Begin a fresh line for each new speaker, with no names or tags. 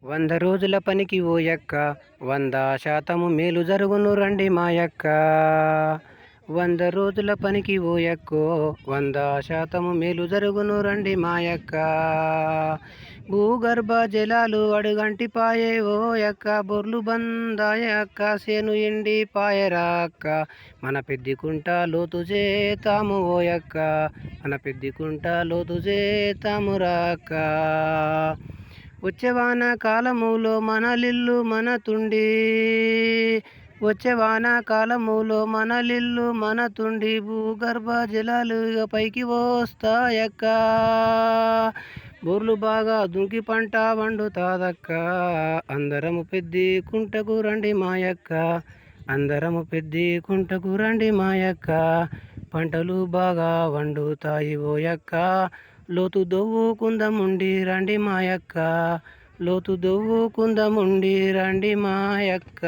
100 రోజుల పనికి ఓ యక్క 100% మేలు జరుగును రండి మాయక్క. 100 రోజుల పనికి ఓ యక్కో 100% మేలు జరుగును రండి మాయక్క. భూగర్భ జలాలు అడుగంటి పాయే ఓ యక్క, బొర్లు బందాయ అక్క, సేను ఎండి పాయరా అక్క. మన పెద్దికుంట లోతు చేతాము ఓ యక్క, మన పెద్దికుంట లోతు చేతాము రాక్క. వచ్చేవాన కాలములో మనలిల్లు మన తుండి, వచ్చేవాన కాలములో మనలిల్లు మన తుండి, భూగర్భ జలాలు ఇక పైకి వస్తాయక్క. బోర్లు బాగా దుంకి పంట వండుతాదక్క. అందరము పెద్ది కుంటకు రండి మాయక్క, అందరము పెద్ది కుంటకు రండి మాయక్క. పంటలు బాగా వండుతాయి ఓ యక్క, లోతు దొవ్వుకుందముండి రండి మాయక్క, లోతు దొవ్వుకుందముండి రండి మాయక్క.